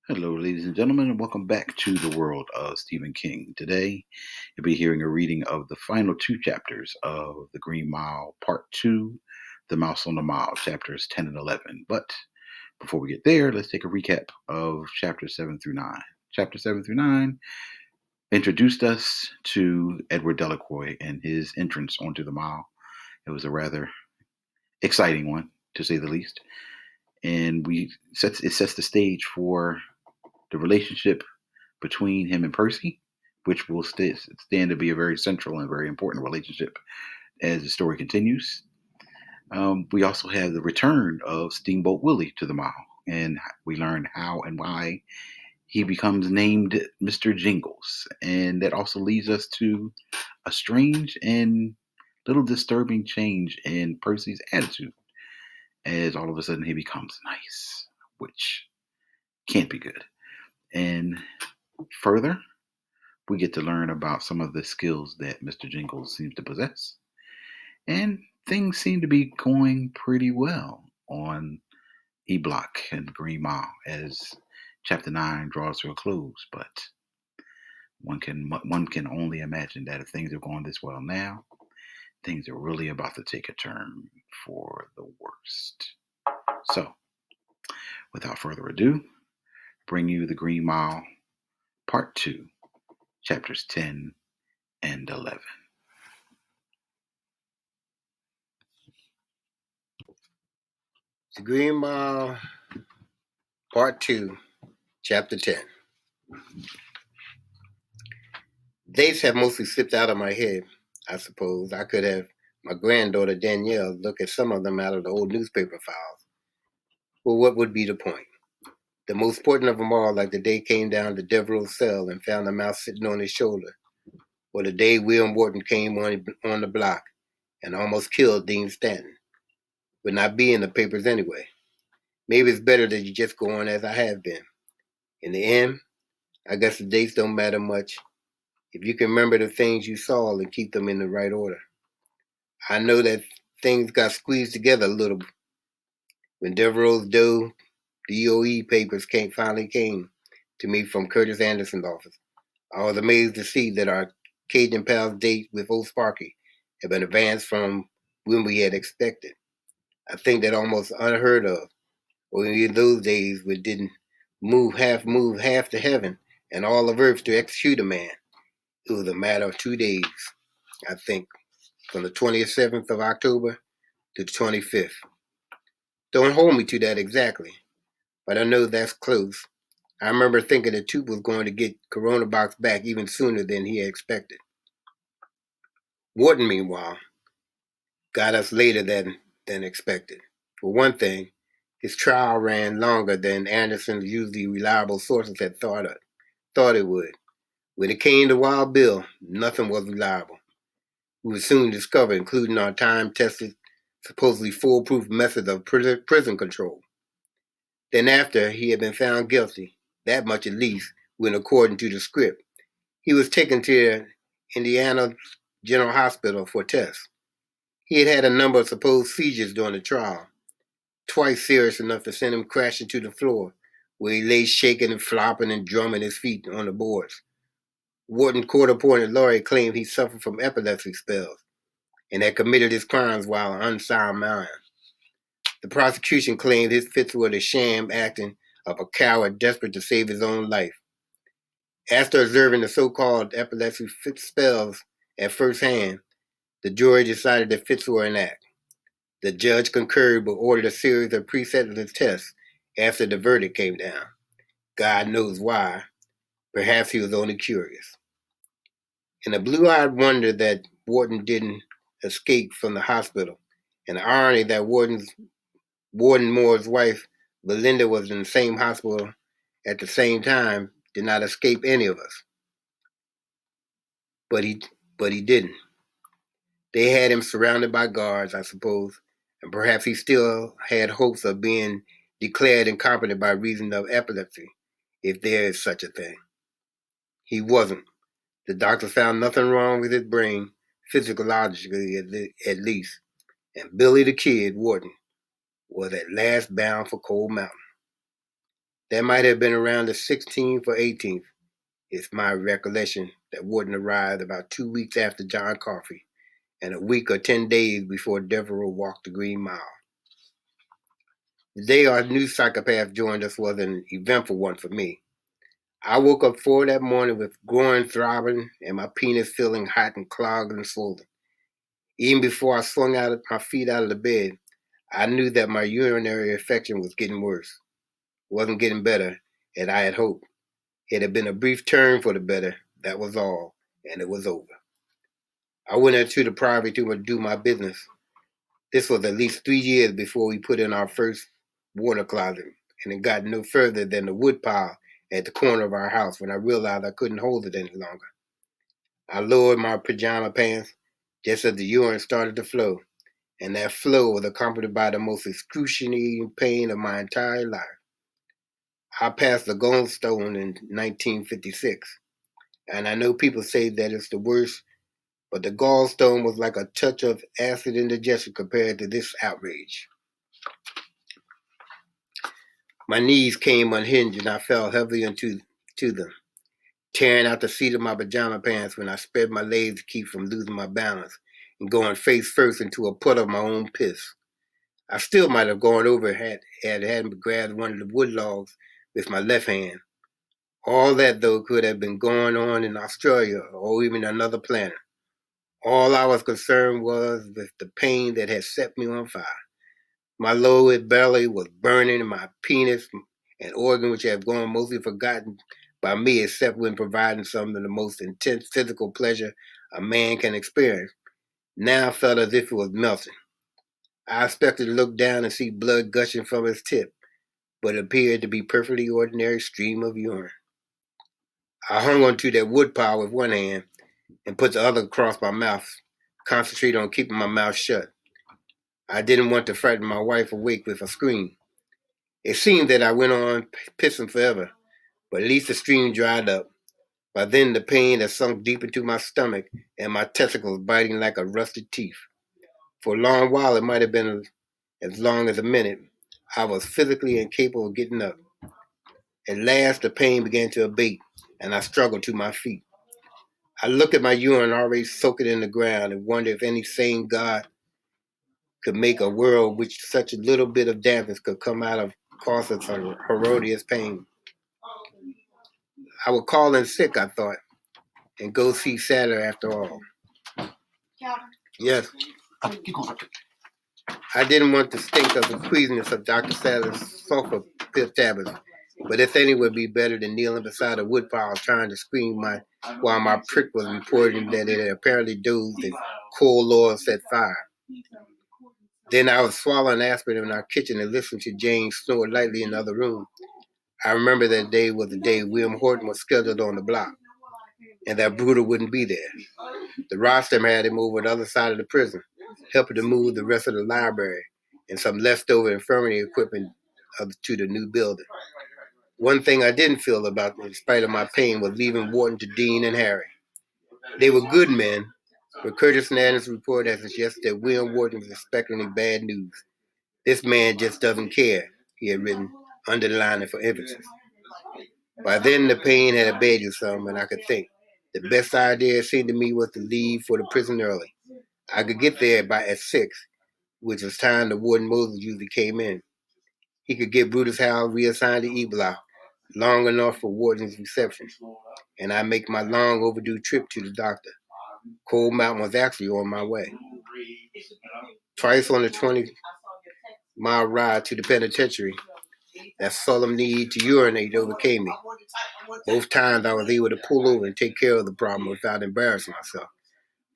Hello, ladies and gentlemen, and welcome back to the world of Stephen King. Today, you'll be hearing a reading of the final two chapters of The Green Mile, Part 2, The Mouse on the Mile, chapters 10 and 11. But before we get there, let's take a recap of chapters 7 through 9. Chapter 7 through 9 introduced us to Edward Delacroix and his entrance onto the mile. It was a rather exciting one, to say the least. And it sets the stage for the relationship between him and Percy, which will stand to be a very central and very important relationship as the story continues. We also have the return of Steamboat Willie to the mile, and we learn how and why he becomes named Mr. Jingles. And that also leads us to a strange and little disturbing change in Percy's attitude as all of a sudden he becomes nice, which can't be good. And further, we get to learn about some of the skills that Mr. Jingles seems to possess. And things seem to be going pretty well on E Block and Green Mile as Chapter 9 draws to a close. But one can only imagine that if things are going this well now, things are really about to take a turn for the worst. So, without further ado, bring you The Green Mile, Part 2, Chapters 10 and 11. The Green Mile, Part 2, Chapter 10. Dates have mostly slipped out of my head, I suppose. I could have my granddaughter Danielle look at some of them out of the old newspaper files. Well, what would be the point? The most important of them all, like the day came down to Devereaux's cell and found the mouse sitting on his shoulder, or the day William Wharton came on the block and almost killed Dean Stanton, would not be in the papers anyway. Maybe it's better that you just go on as I have been. In the end, I guess the dates don't matter much if you can remember the things you saw and keep them in the right order. I know that things got squeezed together a little when Devereaux's DOE papers finally came to me from Curtis Anderson's office. I was amazed to see that our Cajun pal's date with Old Sparky had been advanced from when we had expected. I think that almost unheard of. Or in those days we didn't move half to heaven and all of earth to execute a man. It was a matter of 2 days, I think, from the 27th of October to the 25th. Don't hold me to that exactly, but I know that's close. I remember thinking that Toop was going to get Coronabox back even sooner than he had expected. Wharton, meanwhile, got us later than expected. For one thing, his trial ran longer than Anderson's usually reliable sources had thought it would. When it came to Wild Bill, nothing was reliable. We would soon discover, including our time-tested, supposedly foolproof methods of prison control. Then after he had been found guilty, that much at least went according to the script, he was taken to Indiana General Hospital for tests. He had had a number of supposed seizures during the trial, twice serious enough to send him crashing to the floor, where he lay shaking and flopping and drumming his feet on the boards. Wharton court-appointed lawyer claimed he suffered from epilepsy spells and had committed his crimes while in unsound mind. The prosecution claimed his fits were the sham acting of a coward desperate to save his own life. After observing the so-called epilepsy fit spells at first hand, the jury decided the fits were an act. The judge concurred but ordered a series of pre-sentence tests after the verdict came down. God knows why. Perhaps he was only curious. In a blue-eyed wonder that Wharton didn't escape from the hospital, and the irony that Warden Moore's wife, Belinda, was in the same hospital at the same time did not escape any of us. But he didn't. They had him surrounded by guards, I suppose, and perhaps he still had hopes of being declared incompetent by reason of epilepsy, if there is such a thing. He wasn't. The doctor found nothing wrong with his brain, physiologically at least, and Billy the Kid, Wharton, was at last bound for Cold Mountain. That might have been around the 16th or 18th. It's my recollection that Wharton arrived about 2 weeks after John Coffey and a week or 10 days before Devereaux walked the Green Mile. The day our new psychopath joined us was an eventful one for me. I woke up 4 that morning with groin throbbing and my penis feeling hot and clogged and swollen. Even before I swung out my feet out of the bed, I knew that my urinary infection was getting worse. It wasn't getting better, as I had hoped. It had been a brief turn for the better, that was all, and it was over. I went into the private room to do my business. This was at least 3 years before we put in our first water closet, and it got no further than the wood pile at the corner of our house when I realized I couldn't hold it any longer. I lowered my pajama pants just as the urine started to flow, and that flow was accompanied by the most excruciating pain of my entire life. I passed the gallstone in 1956, and I know people say that it's the worst, but the gallstone was like a touch of acid indigestion compared to this outrage. My knees came unhinged and I fell heavily into them, tearing out the seat of my pajama pants when I spread my legs to keep from losing my balance and going face first into a puddle of my own piss. I still might have gone over had grabbed one of the wood logs with my left hand. All that, though, could have been going on in Australia or even another planet. All I was concerned was with the pain that had set me on fire. My lower belly was burning, and my penis, an organ which had gone mostly forgotten by me except when providing some of the most intense physical pleasure a man can experience, now felt as if it was melting. I expected to look down and see blood gushing from its tip, but it appeared to be a perfectly ordinary stream of urine. I hung onto that wood pile with one hand and put the other across my mouth, concentrating on keeping my mouth shut. I didn't want to frighten my wife awake with a scream. It seemed that I went on pissing forever, but at least the stream dried up. By then, the pain had sunk deep into my stomach and my testicles biting like a rusted teeth. For a long while, it might have been as long as a minute, I was physically incapable of getting up. At last, the pain began to abate, and I struggled to my feet. I looked at my urine already soaking in the ground and wondered if any sane God could make a world which such a little bit of dampness could come out of cause of horrendous pain. I would call in sick, I thought, and go see Saturday after all. Yes, I didn't want to stink of the poisonous of Dr. Sadler's sulfur pill tablets, but if any would be better than kneeling beside a woodpile trying to scream while my prick was reporting that it had apparently dozed and coal oil set fire. Then I was swallowing aspirin in our kitchen and listening to Jane snore lightly in the other room. I remember that day was the day William Horton was scheduled on the block, and that Bruder wouldn't be there. The rostrum had him over the other side of the prison, helping to move the rest of the library and some leftover infirmary equipment to the new building. One thing I didn't feel about, in spite of my pain, was leaving Wharton to Dean and Harry. They were good men, but Curtis Nannon's report has suggested that William Wharton was expecting any bad news. This man just doesn't care, he had written, underlining for emphasis. By then, the pain had abated some, and I could think. The best idea, it seemed to me, was to leave for the prison early. I could get there at 6, which was time the warden Moses usually came in. He could get Brutus Howell reassigned to E-Block long enough for Warden's reception, and I make my long overdue trip to the doctor. Cold Mountain was actually on my way. Twice on the 20-mile ride to the penitentiary, that solemn need to urinate overcame me. Both times I was able to pull over and take care of the problem without embarrassing myself.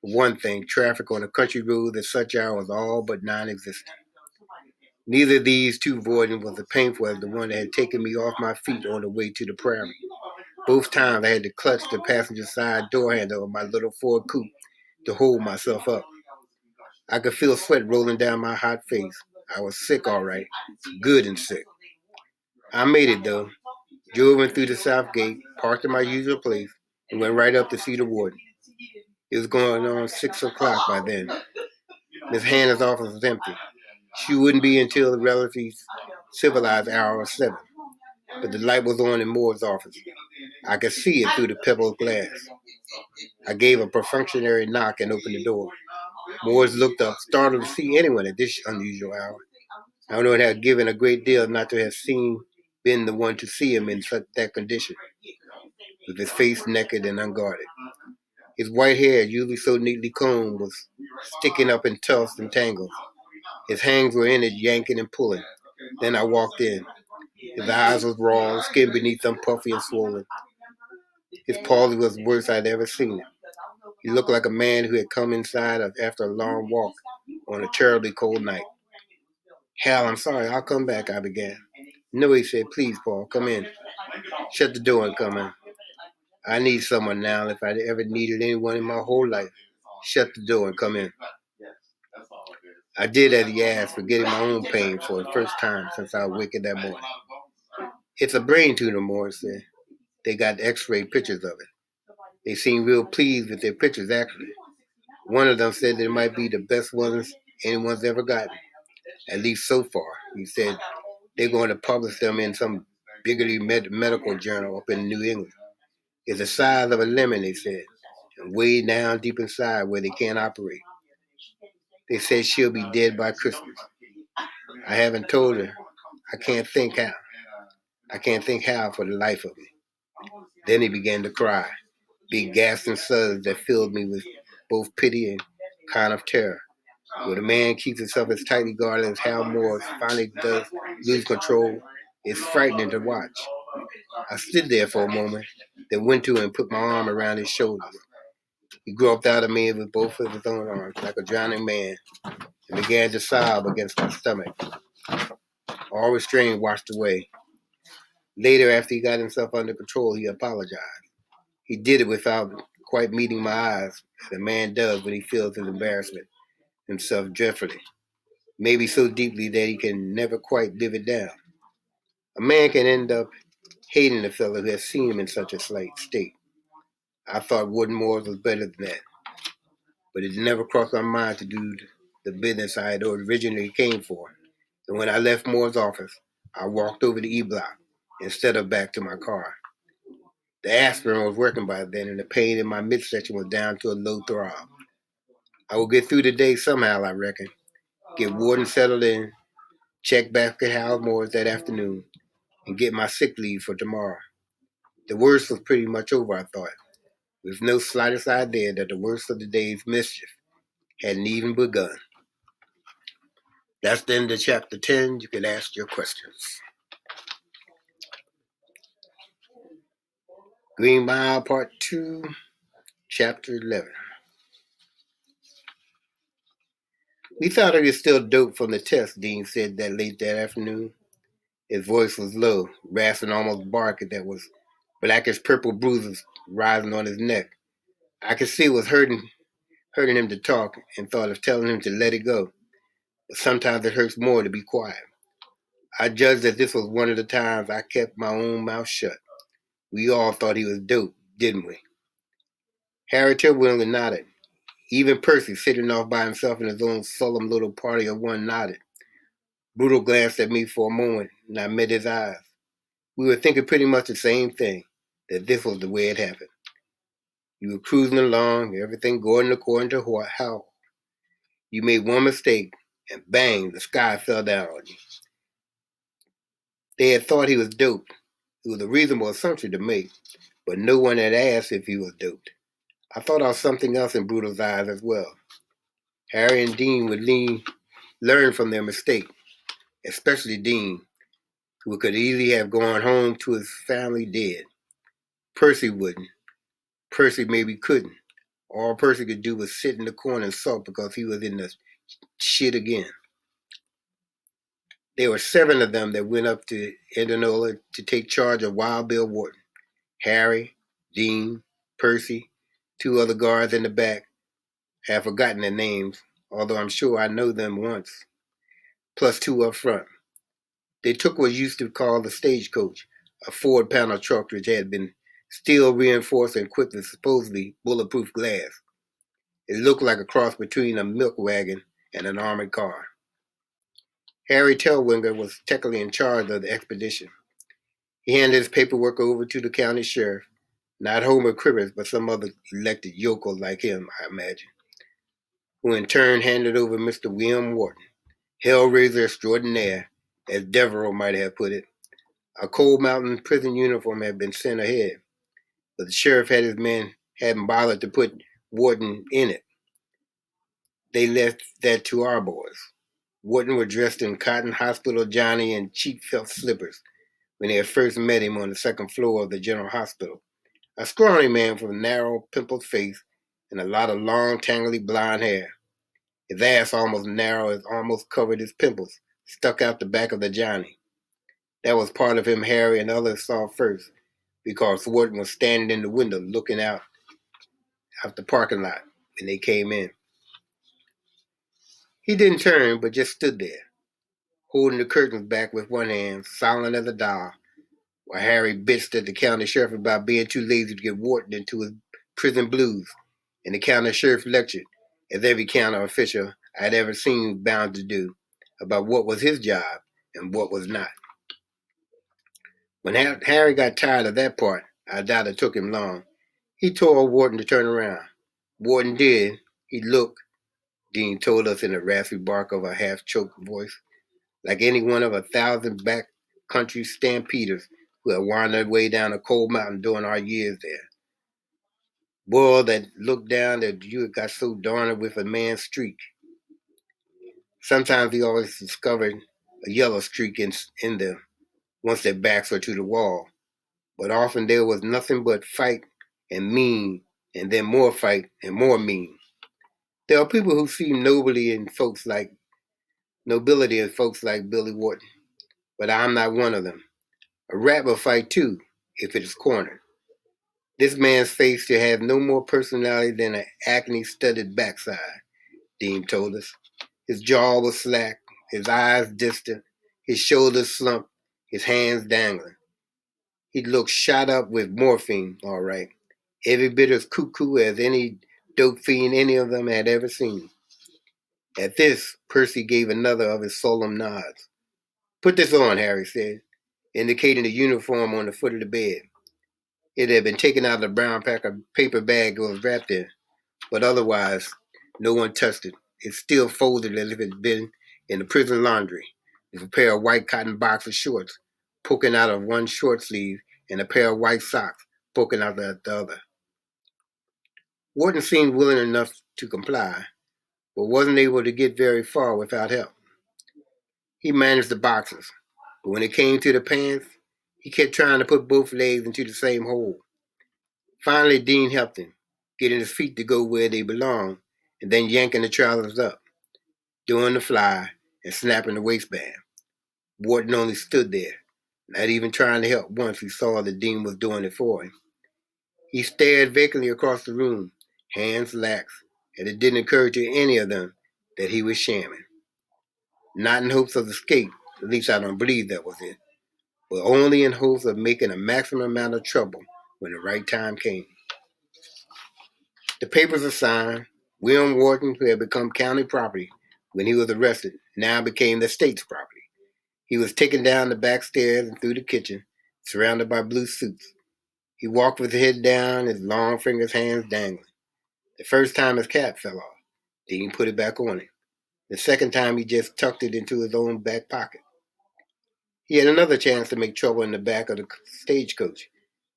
For one thing, traffic on a country road at such hour was all but non-existent. Neither of these two voidings was as painful as the one that had taken me off my feet on the way to the prairie. Both times I had to clutch the passenger side door handle of my little Ford coupe to hold myself up. I could feel sweat rolling down my hot face. I was sick, all right, good and sick. I made it, though. Drove in through the south gate, parked in my usual place, and went right up to see the warden. It was going on 6 o'clock by then. Miss Hannah's office was empty. She wouldn't be until the relatively civilized hour of 7. but the light was on in Moore's office. I could see it through the pebbled glass. I gave a perfunctory knock and opened the door. Moore's looked up, startled to see anyone at this unusual hour. I know it had given a great deal not to have been the one to see him in such that condition, with his face naked and unguarded. His white hair, usually so neatly combed, was sticking up in tufts and tangles. His hands were in it, yanking and pulling. Then I walked in. His eyes was raw, skin beneath them puffy and swollen. His palsy was the worst I'd ever seen it. He looked like a man who had come inside after a long walk on a terribly cold night. Hal, I'm sorry, I'll come back, I began. No, he said, please, Paul, come in. Shut the door and come in. I need someone now if I'd ever needed anyone in my whole life. Shut the door and come in. I did as he asked, forgetting my own pain for the first time since I awakened that morning. It's a brain tumor, Morris said. They got x-ray pictures of it. They seemed real pleased with their pictures, actually. One of them said that it might be the best ones anyone's ever gotten, at least so far. He said they're going to publish them in some bigly medical journal up in New England. It's the size of a lemon, they said, and way down deep inside where they can't operate. They said she'll be dead by Christmas. I haven't told her. I can't think how. I can't think how for the life of me. Then he began to cry, big gasping suds that filled me with both pity and kind of terror. When a man keeps himself as tightly guarded as Hal Morris finally does lose control, it's frightening to watch. I stood there for a moment, then went to him and put my arm around his shoulders. He groped out of me with both of his own arms, like a drowning man, and began to sob against my stomach. All restraint washed away. Later, after he got himself under control, he apologized. He did it without quite meeting my eyes, as a man does when he feels his embarrassment himself dreadfully, maybe so deeply that he can never quite live it down. A man can end up hating the fellow who has seen him in such a slight state. I thought Warden Moore's was better than that, but it never crossed my mind to do the business I had originally came for. And when I left Moore's office, I walked over to E-Block instead of back to my car. The aspirin was working by then, and the pain in my midsection was down to a low throb. I will get through the day somehow, I reckon. Get Warden settled in, check back at Hal Moore's that afternoon, and get my sick leave for tomorrow. The worst was pretty much over, I thought, with no slightest idea that the worst of the day's mischief hadn't even begun. That's the end of chapter 10. You can ask your questions. Green Mile, Part 2, Chapter 11. We thought he was still dope from the test, Dean said that late that afternoon. His voice was low, rasping almost bark that was blackish purple bruises rising on his neck. I could see it was hurting him to talk and thought of telling him to let it go. But sometimes it hurts more to be quiet. I judged that this was one of the times I kept my own mouth shut. We all thought he was dope, didn't we? Harry willingly nodded. Even Percy, sitting off by himself in his own solemn little party of one, nodded. Brutal glanced at me for a moment, and I met his eyes. We were thinking pretty much the same thing, that this was the way it happened. You were cruising along, everything going according to how. You made one mistake, and bang, the sky fell down on you. They had thought he was doped. It was a reasonable assumption to make, but no one had asked if he was doped. I thought I saw something else in Brutal's eyes as well. Harry and Dean would learn from their mistake, especially Dean, who could easily have gone home to his family dead. Percy wouldn't. Percy maybe couldn't. All Percy could do was sit in the corner and sulk because he was in the shit again. There were 7 of them that went up to Indianola to take charge of Wild Bill Wharton. Harry, Dean, Percy, 2 other guards in the back. I have forgotten their names, although I'm sure I know them once, plus 2 up front. They took what used to be called the stagecoach, a Ford panel truck which had been steel reinforced and equipped with supposedly bulletproof glass. It looked like a cross between a milk wagon and an armored car. Harry Telwinger was technically in charge of the expedition. He handed his paperwork over to the county sheriff, not Homer Cribbers, but some other elected yokel like him, I imagine, who in turn handed over Mr. William Wharton, Hellraiser extraordinaire, as Devereaux might have put it. A Cold Mountain prison uniform had been sent ahead, but the sheriff had his men hadn't bothered to put Wharton in it. They left that to our boys. Wharton was dressed in cotton hospital Johnny and cheap felt slippers when they had first met him on the second floor of the general hospital. A scrawny man with a narrow, pimpled face and a lot of long, tangly blonde hair. His ass almost narrow, it almost covered his pimples, stuck out the back of the Johnny. That was part of him Harry and others saw first, because Wharton was standing in the window looking out the parking lot when they came in. He didn't turn, but just stood there, holding the curtains back with one hand, silent as a doll, while Harry bitched at the county sheriff about being too lazy to get Wharton into his prison blues, and the county sheriff lectured, as every county official I'd ever seen was bound to do, about what was his job and what was not. When Harry got tired of that part, I doubt it took him long, he told Wharton to turn around. Wharton did. He looked, Dean told us in the raspy bark of a half-choked voice, like any one of 1,000 back-country stampeders who had wound their way down a cold mountain during our years there. Boy, that looked down that you had got so darned with a man's streak. Sometimes he always discovered a yellow streak in them once their backs were to the wall. But often there was nothing but fight and mean, and then more fight and more mean. There are people who see nobility in folks like Billy Wharton, but I'm not one of them. A rat will fight too, if it is cornered. This man's face should have no more personality than an acne-studded backside, Dean told us. His jaw was slack, his eyes distant, his shoulders slumped, his hands dangling. He looked shot up with morphine, all right. Every bit as cuckoo as any dope fiend any of them had ever seen. At this, Percy gave another of his solemn nods. Put this on, Harry said, indicating the uniform on the foot of the bed. It had been taken out of the brown paper bag it was wrapped in, but otherwise, no one touched it. It's still folded as if it had been in the prison laundry, with a pair of white cotton boxer shorts poking out of one short sleeve and a pair of white socks poking out of the other. Wharton seemed willing enough to comply, but wasn't able to get very far without help. He managed the boxers, but when it came to the pants, he kept trying to put both legs into the same hole. Finally, Dean helped him, getting his feet to go where they belonged, and then yanking the trousers up, doing the fly, and snapping the waistband. Wharton only stood there, not even trying to help once he saw that Dean was doing it for him. He stared vacantly across the room, hands lax, and it didn't occur to any of them that he was shamming. Not in hopes of escape, at least I don't believe that was it, but only in hopes of making a maximum amount of trouble when the right time came. The papers are signed. William Wharton, who had become county property when he was arrested, now became the state's property. He was taken down the back stairs and through the kitchen, surrounded by blue suits. He walked with his head down, his long fingers, hands dangling. The first time his cap fell off, Dean put it back on him. The second time he just tucked it into his own back pocket. He had another chance to make trouble in the back of the stagecoach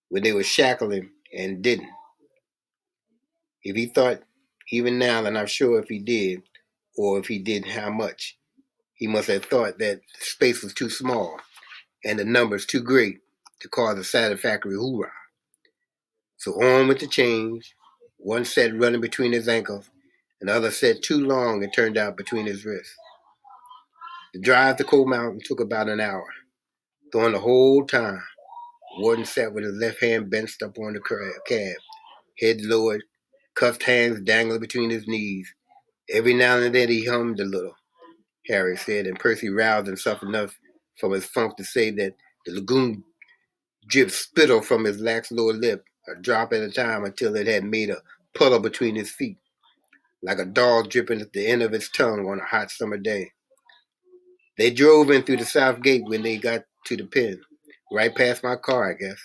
when they would shackle him and didn't. If he thought, even now, and I'm sure if he did, or if he did how much, he must have thought that the space was too small and the numbers too great to cause a satisfactory hoorah. So on with the change, one set running between his ankles, and the other set too long and turned out between his wrists. The drive to Cold Mountain took about an hour. During the whole time, Warden sat with his left hand bent up on the cab, head lowered, cuffed hands dangling between his knees. Every now and then he hummed a little, Harry said, and Percy roused himself enough from his funk to say that the lagoon dripped spittle from his lax lower lip, a drop at a time until it had made a puddle between his feet, like a dog dripping at the end of its tongue on a hot summer day. They drove in through the south gate when they got to the pen. right past my car, I guess.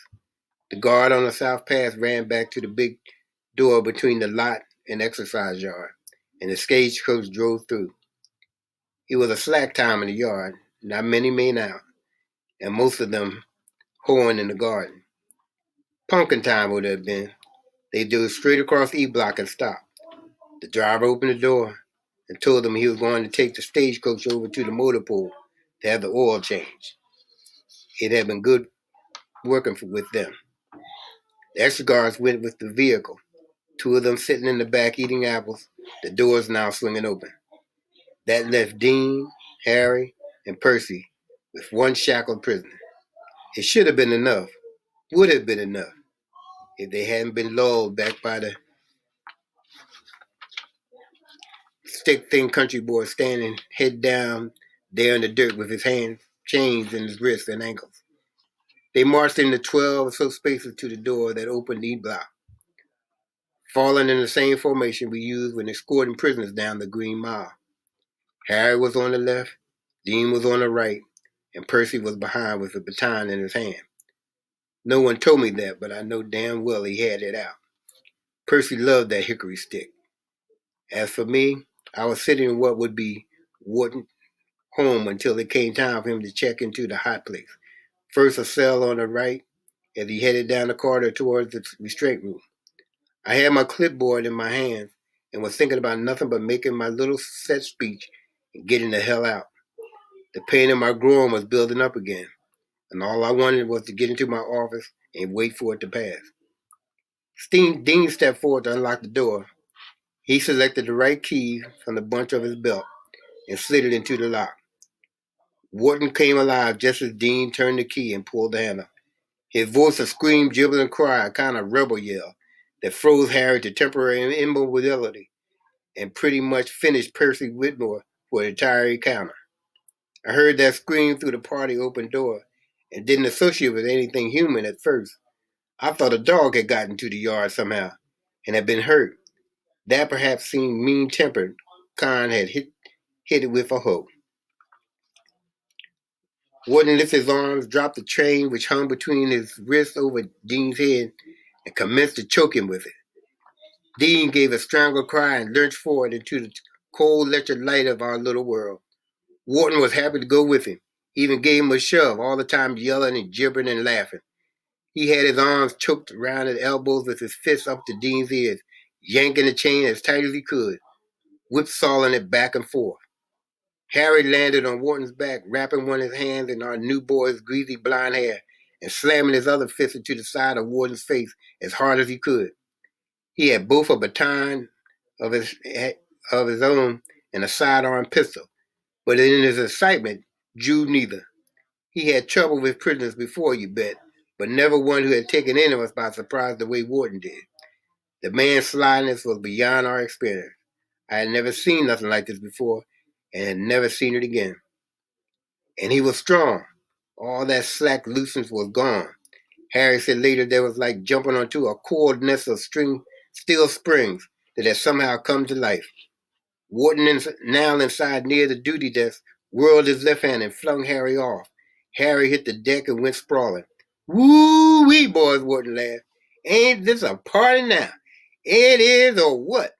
The guard on the south pass ran back to the big door between the lot and exercise yard, and the stagecoach drove through. It was a slack time in the yard, not many men out, and most of them hoeing in the garden. Pumpkin time would have been. They drove straight across the E block and stopped. The driver opened the door and told them he was going to take the stagecoach over to the motor pool to have the oil changed. It had been good working with them. The extra guards went with the vehicle, two of them sitting in the back eating apples, the doors now swinging open. That left Dean, Harry, and Percy with one shackled prisoner. It should have been enough, would have been enough, if they hadn't been lulled back by the stick-thin country boy standing head down there in the dirt with his hands chains in his wrists and ankles. They marched into 12 or so spaces to the door that opened the block, falling in the same formation we used when escorting prisoners down the Green Mile. Harry was on the left, Dean was on the right, and Percy was behind with a baton in his hand. No one told me that, but I know damn well he had it out. Percy loved that hickory stick. As for me, I was sitting in what would be Wharton home until it came time for him to check into the hot place. First a cell on the right as he headed down the corridor towards the restraint room. I had my clipboard in my hands and was thinking about nothing but making my little set speech and getting the hell out. The pain in my groin was building up again, and all I wanted was to get into my office and wait for it to pass. Dean stepped forward to unlock the door. He selected the right key from the bunch of his belt and slid it into the lock. Wharton came alive just as Dean turned the key and pulled the handle. His voice a scream, gibble, and cry, a kind of rebel yell that froze Harry to temporary immobility and pretty much finished Percy Whitmore for an entire encounter. I heard that scream through the party open door and didn't associate with anything human at first. I thought a dog had gotten to the yard somehow and had been hurt. That perhaps seemed mean-tempered. Khan had hit it with a hoe. Warden lifted his arms, dropped the chain which hung between his wrists over Dean's head, and commenced to choke him with it. Dean gave a strangled cry and lurched forward into the cold electric light of our little world. Wharton was happy to go with him. He even gave him a shove, all the time yelling and gibbering and laughing. He had his arms choked around his elbows with his fists up to Dean's ears, yanking the chain as tight as he could, whipsawing it back and forth. Harry landed on Wharton's back, wrapping one of his hands in our new boy's greasy blonde hair and slamming his other fist into the side of Wharton's face as hard as he could. He had both a baton of his own and a sidearm pistol, but in his excitement, drew neither. He had trouble with prisoners before, you bet, but never one who had taken any of us by surprise the way Wharton did. The man's slyness was beyond our experience. I had never seen nothing like this before and had never seen it again. And he was strong. All that slack looseness was gone. Harry said later there was like jumping onto a coiled nest of steel springs that had somehow come to life. Wharton, now inside near the duty desk, whirled his left hand and flung Harry off. Harry hit the deck and went sprawling. Woo-wee, boys, Wharton laughed. Ain't this a party now? It is or what?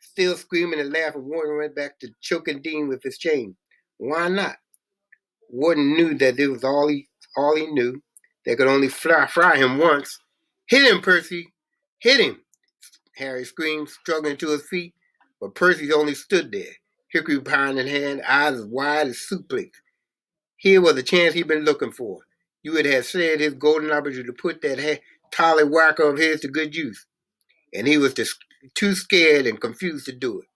Still screaming and laughing, Wharton went back to choking Dean with his chain. Why not? Wharton knew that it was all he knew. They could only fry him once. Hit him, Percy! Hit him! Harry screamed, struggling to his feet, but Percy only stood there, hickory pine in hand, eyes as wide as soup plates. Here was the chance he'd been looking for. You would have said his golden opportunity to put that tallywhacker of his to good use, and he was too scared and confused to do it.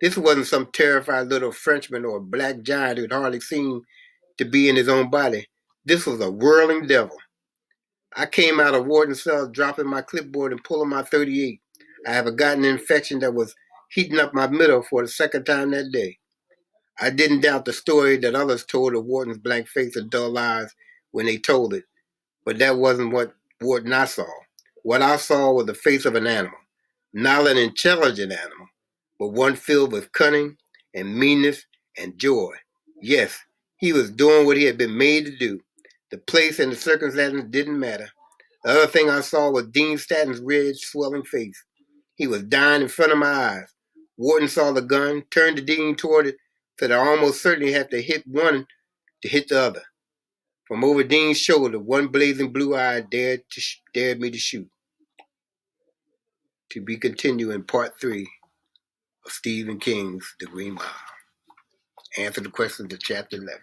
This wasn't some terrified little Frenchman or black giant who'd hardly seemed to be in his own body. This was a whirling devil. I came out of Wharton's cell, dropping my clipboard and pulling my 38. I had gotten an infection that was heating up my middle for the second time that day. I didn't doubt the story that others told of Wharton's blank face and dull eyes when they told it, but that wasn't what Wharton I saw. What I saw was the face of an animal, not an intelligent animal, but one filled with cunning and meanness and joy. Yes, he was doing what he had been made to do, The place and the circumstances didn't matter. The other thing I saw was Dean Stanton's red, swelling face. He was dying in front of my eyes. Wharton saw the gun, turned the Dean toward it, said I almost certainly have to hit one to hit the other. From over Dean's shoulder, one blazing blue eye dared me to shoot. To be continued in part 3 of Stephen King's The Green Mile. Answer the questions of chapter 11.